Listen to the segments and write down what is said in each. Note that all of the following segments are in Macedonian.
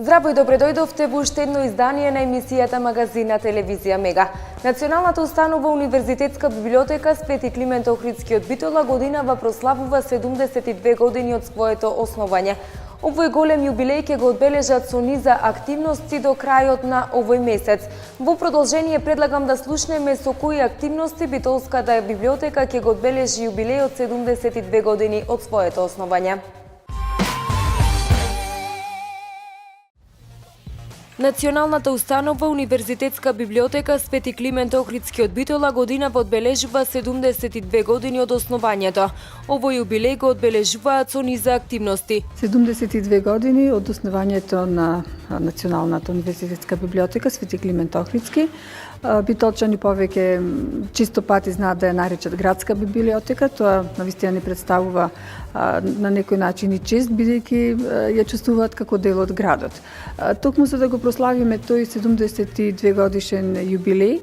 Здраво и добре дојдовте во уште едно издание на емисијата Магазин на телевизија Мега. Националната установа Универзитетска библиотека Свети Климент Охридски од Битола годинава прославува 72 години од своето основање. Овој голем јубилеј ќе го одбележат со низа активности до крајот на овој месец. Во продолжение предлагам да слушнеме со кои активности Битолската библиотека ќе го одбележи јубилејот 72 години од своето основање. Националната установа Универзитетска библиотека Свети Климент Охридски од Битола годинава одбележува 72 години од основањето. Овој јубилеј го одбележуваат со низа активности. 72 години од основањето на Националната универзитетска библиотека Свети Климент Охридски. Битолчани повеќе чисто пати знаат да ја наречат градска библиотека. Тоа навистина не представува на некој начин и чест, бидејќи ја чувствуваат како дел од градот. Токму за да го прославиме тој 72 годишен јубилеј,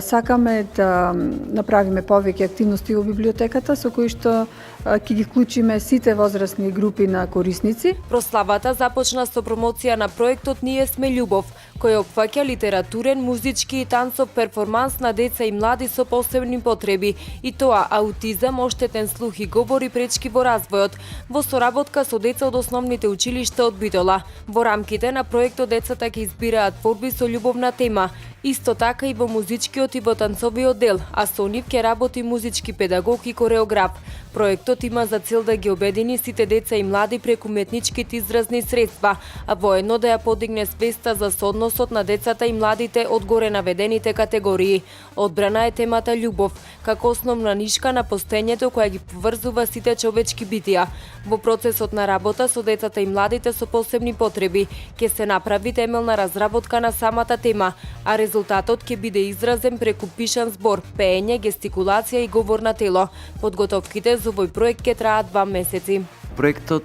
сакаме да направиме повеќе активности во библиотеката со кои што ќе ги вклучиме сите возрастни групи на корисници. Прославата започна со промоција на проектот Ние сме љубов, кој опфаќа литературен, музички и танцов перформанс на деца и млади со посебни потреби, и тоа аутизам, оштетен слух и говор и пречки во развојот, во соработка со деца од основните училишта од Битола. Во рамките на проектот децата ќе избираат творби со љубовна тема. Исто така и во музичкиот и во танцовиот дел, а со нив ќе работи музички педагог и кореограф. Проектот има за цел да ги обедини сите деца и млади преку уметничките изразни средства, а воедно да ја подигне свеста за соодносот на децата и младите од горе наведените категории. Одбрана е темата љубов, како основна нишка на постоењето која ги поврзува сите човечки битија. Во процесот на работа со децата и младите со посебни потреби ќе се направи темелна разработка на самата тема, а резултатот ќе биде изразен преку пишан збор, пеење, гестикулација и говор на тело. Подготовките за овој проект ќе траат 2 месеци. Проектот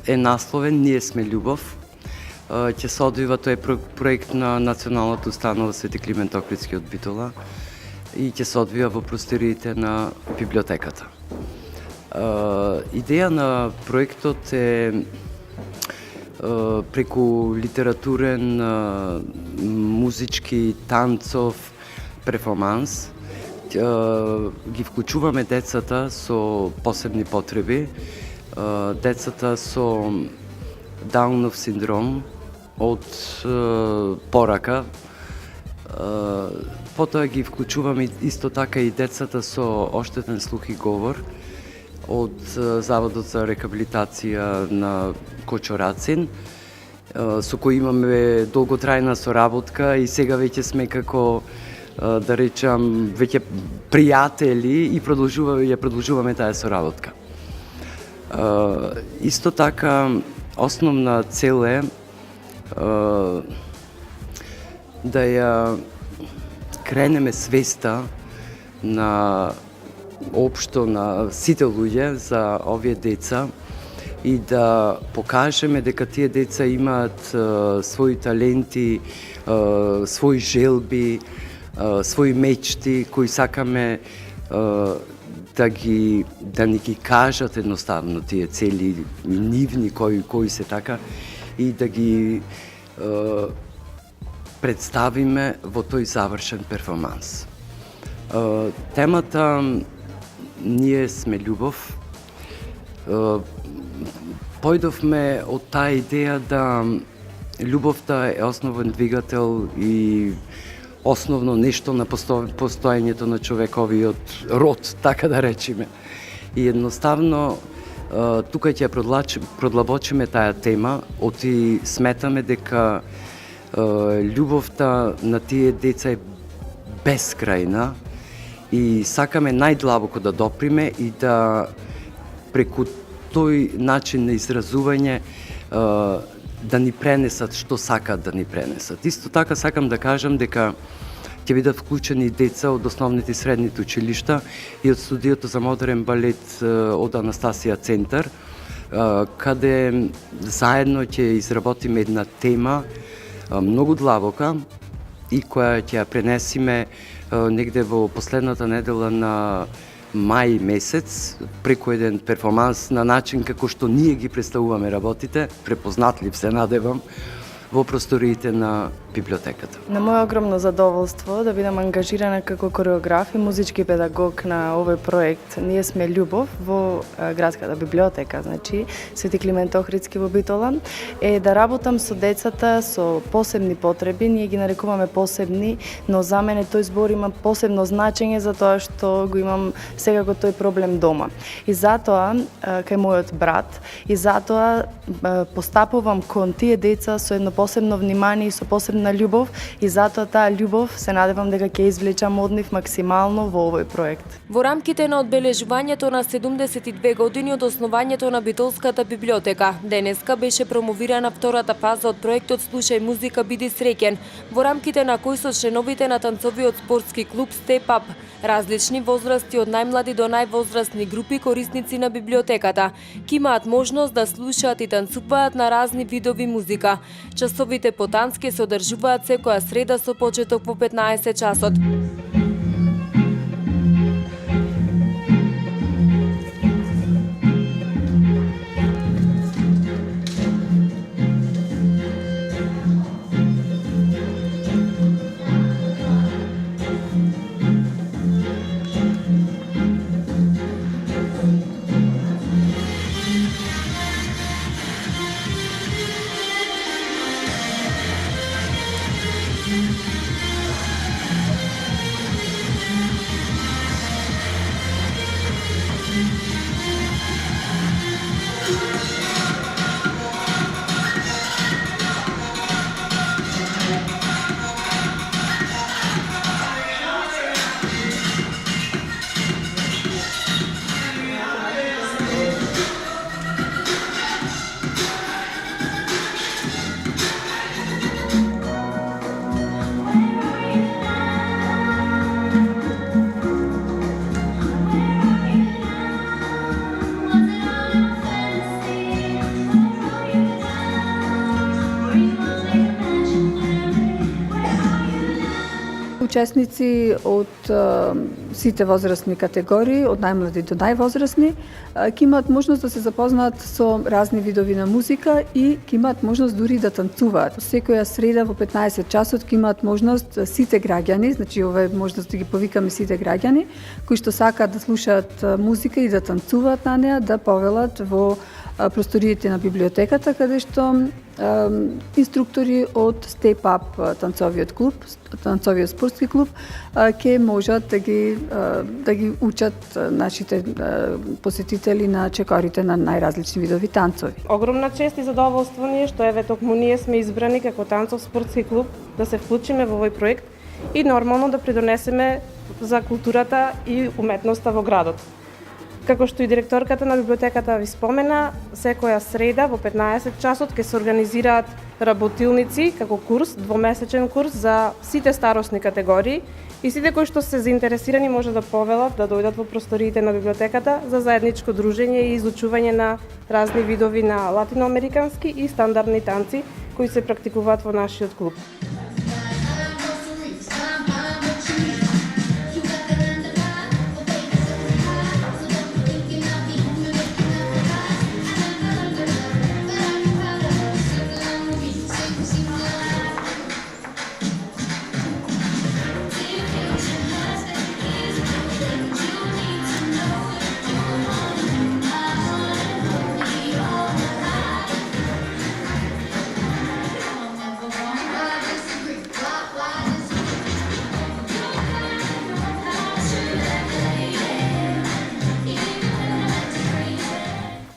е насловен Ние сме љубов. Ќе се одвива, тој е проект на Националната установа Свети Климент Охридски од Битола и ќе се одвива во просториите на библиотеката. Идеја на проектот е преку литературен, музички, танцов перформанс ги вклучуваме децата со посебни потреби, децата со Даунов синдром од порака. Потоа ги вклучуваме исто така и децата со оштетен слух и говор од Заводот за рехабилитација на Кочорацин, со кој имаме долготрајна соработка и сега веќе сме како, да речам, веќе пријатели и продолжуваме таа соработка. Исто така, основна цел е да ја кренеме свеста на општо на сите луѓе за овие деца и да покажеме дека тие деца имаат своји таленти, своји желби, своји мечти кои сакаме да ни ги кажат едноставно тие цели нивни кои се така и да ги представиме во тој завршен перформанс. Темата Ние сме љубов. Појдовме од таа идеја да љубовта е основен двигател и основно нешто на постоењето на човековиот род, така да речеме. И едноставно тука ќе продлабочиме таа тема, оти сметаме дека љубовта на тие деца е бескрајна и сакаме најдлабоко да доприме и да преку тој начин на изразување да ни пренесат што сакаат да ни пренесат. Исто така сакам да кажам дека ќе бидат вклучени деца од основните и средните училишта и од студиото за модерен балет од Анастасија центар, каде заедно ќе изработиме една тема многу длабока и која ќе ја пренесиме негде во последната недела на мај месец, преку еден перформанс на начин како што ние ги представуваме работите, препознатлив се надевам, во просториите на библиотеката. На моje огромно задоволство да бидам ангажирана како кореограф и музички педагог на овој проект Ние сме љубов во градската библиотека, значи Свети Климент Охридски во Битола, е да работам со децата со посебни потреби. Ние ги нарекуваме посебни, но за мене тој збор има посебно значење за тоа што го имам секако тој проблем дома. И затоа кај мојот брат, и затоа постапувам кон тие деца со едно посебно внимание и со посебна љубов, и затоа таа љубов се надевам дека ќе извлечам од нив максимално во овој проект. Во рамките на одбележувањето на 72 години од основањето на Битолската библиотека, денеска беше промовирана втората фаза од проектот Слушај музика, биди среќен, во рамките на кој со членовите на танцовиот спортски клуб Step Up, различни возрасти од најмлади до највозрастни групи корисници на библиотеката, ќе имаат можност да слушаат и танцуваат на разни видови музика. Часовите по танц ќе се одржуваат секоја среда со почеток во 15 часот. Учесници од сите возрастни категории, од најмлади до највозрастни, ќе имаат можност да се запознаат со разни видови на музика и ќе имаат можност дури да танцуваат. Секоја среда во 15 часот ќе имаат можност сите граѓани, значи ова е можност да ги повикаме сите граѓани, кои што сакаат да слушаат музика и да танцуваат на неа, да повелат во просториите на библиотеката, каде што инструктори од Step Up танцовиот клуб, танцовиот спортски клуб, ќе можат да ги учат нашите посетители на чекорите на најразлични видови танцови. Огромна чест и задоволство ни е што еве токму ние сме избрани како танцов спортски клуб да се вклучиме во овој проект и нормално да придонесеме за културата и уметноста во градот. Како што и директорката на библиотеката ви спомена, секоја среда во 15 часот ќе се организираат работилници како курс, двомесечен курс за сите старосни категории и сите кои што се заинтересирани може да повелат да дојдат во просториите на библиотеката за заедничко дружење и изучување на разни видови на латиноамерикански и стандардни танци кои се практикуваат во нашиот клуб.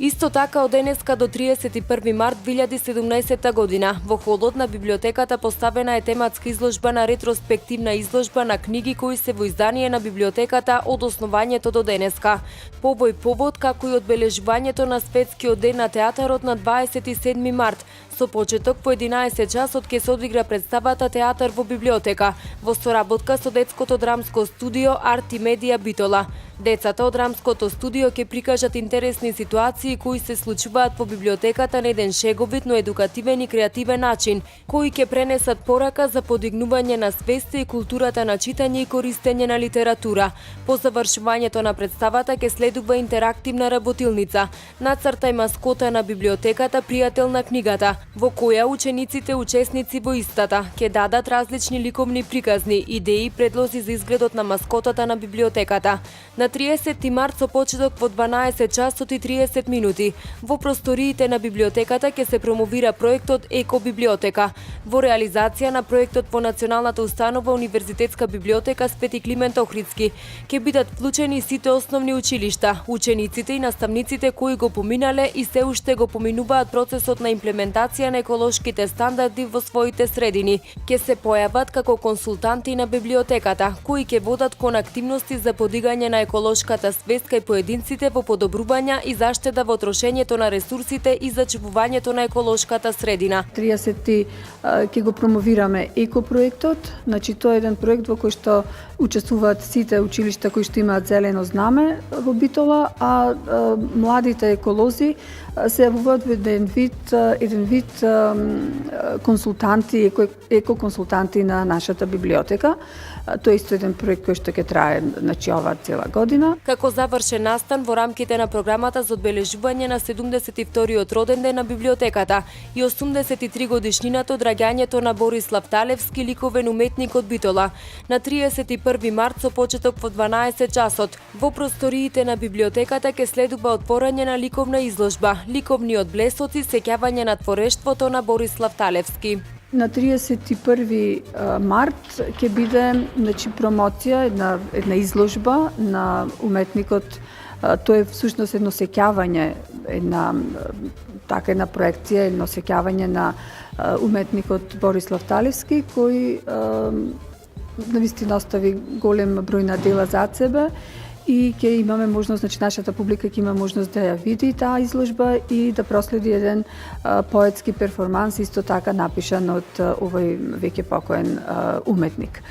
Исто така од денеска до 31 март 2017 година во холот на библиотеката поставена е тематска изложба на ретроспективна изложба на книги кои се во издание на библиотеката од основањето до денеска. По овој повод, како и одбележувањето на Светскиот ден на театарот на 27 март, со почеток по 11 часот ќе се одигра представата Театар во библиотека, во соработка со детското драмско студио Арти Медија Битола. Децата од драмското студио ќе прикажат интересни ситуации кои се случуваат во библиотеката на еден шеговит, но едукативен и креативен начин, кои ќе пренесат порака за подигнување на свеста и културата на читање и користење на литература. По завршувањето на представата ќе следува интерактивна работилница, нацртај маскота на библиотеката, пријател на книгата. во која учениците учесници во истата ќе дадат различни ликовни приказни, идеи, предлози за изгледот на маскотата на библиотеката. На 30 март со почеток во 12 часот и 30 минути во просториите на библиотеката ќе се промовира проектот Еко библиотека. Во реализација на проектот во Националната установа Универзитетска библиотека Свети Климент Охридски ќе бидат вклучени сите основни училишта, учениците и наставниците кои го поминале и се уште го поминуваат процесот на имплементација на еколошките стандарди во своите средини. Ќе се појават како консултанти на библиотеката, кои ќе водат кон активности за подигање на еколошката свест кај поединците во подобрување и заштеда во трошењето на ресурсите и зачувувањето на еколошката средина. 30 ќе го промовираме екопроектот, значи тоа е еден проект во кој што учествуваат сите училишта кои што имаат зелено знаме во Битола, а младите еколози се јавуваат во еден вид консултанти, екоконсултанти на нашата библиотека. Тоа е исто еден проект кој што ќе трае оваа цела година. Како завршен настан во рамките на програмата за одбележување на 72-тиот роден ден на библиотеката и 83 годишнината од раѓањето на Борислав Талевски, ликовен уметник од Битола, на 31 март со почеток во 12 часот во просториите на библиотеката ќе следува отворање на ликовна изложба, ликовниот блесоци, сеќавање на творештвото на Борислав Талевски. На 31 март ќе биде промоција, една изложба на уметникот. Тоа е всушност едно сеќавање, една проекција, едно сеќавање на уметникот Борислав Талевски, кој навистина остави голем број на дела зад себе и ќе имаме можност, нашата публика ќе има можност да ја види таа изложба и да проследи еден поетски перформанс, исто така напишан од овој веќе покоен уметник.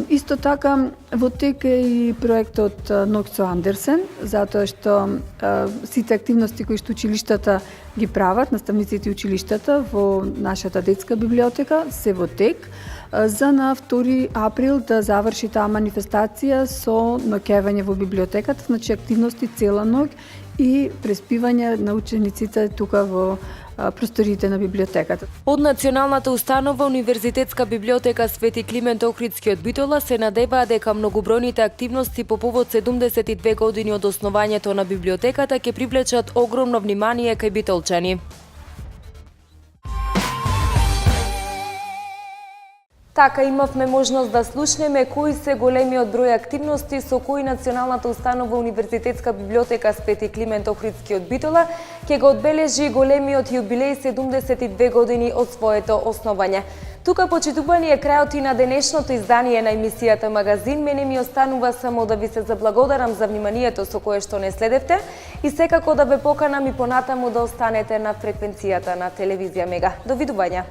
Исто така во тек е и проектот Ноксо Андерсен, затоа што сите активности кои што училиштата ги прават, наставниците и училиштата во нашата детска библиотека се во тек, за на 2 април да заврши таа манифестација со ноќевање во библиотеката, значи активности цела ноќ и преспивање на учениците тука во просториите на библиотеката. Од Националната установа Универзитетска библиотека Свети Климент Охридски од Битола се надеваа дека многобројните активности по повод 72 години од основањето на библиотеката ќе привлечат огромно внимание кај битолчани. Така имавме можност да слушнеме кои се големиот број активности со кои Националната установа Универзитетска библиотека Свети Климент Охридски од Битола ќе го одбележи големиот јубилеј 72 години од своето основање. Тука, почитувани, е крајот и на денешното издание на емисијата Магазин. Мене ми останува само да ви се заблагодарам за вниманието со кое што не следевте и секако да ве поканам и понатаму да останете на фреквенцијата на телевизија Мега. Довидување!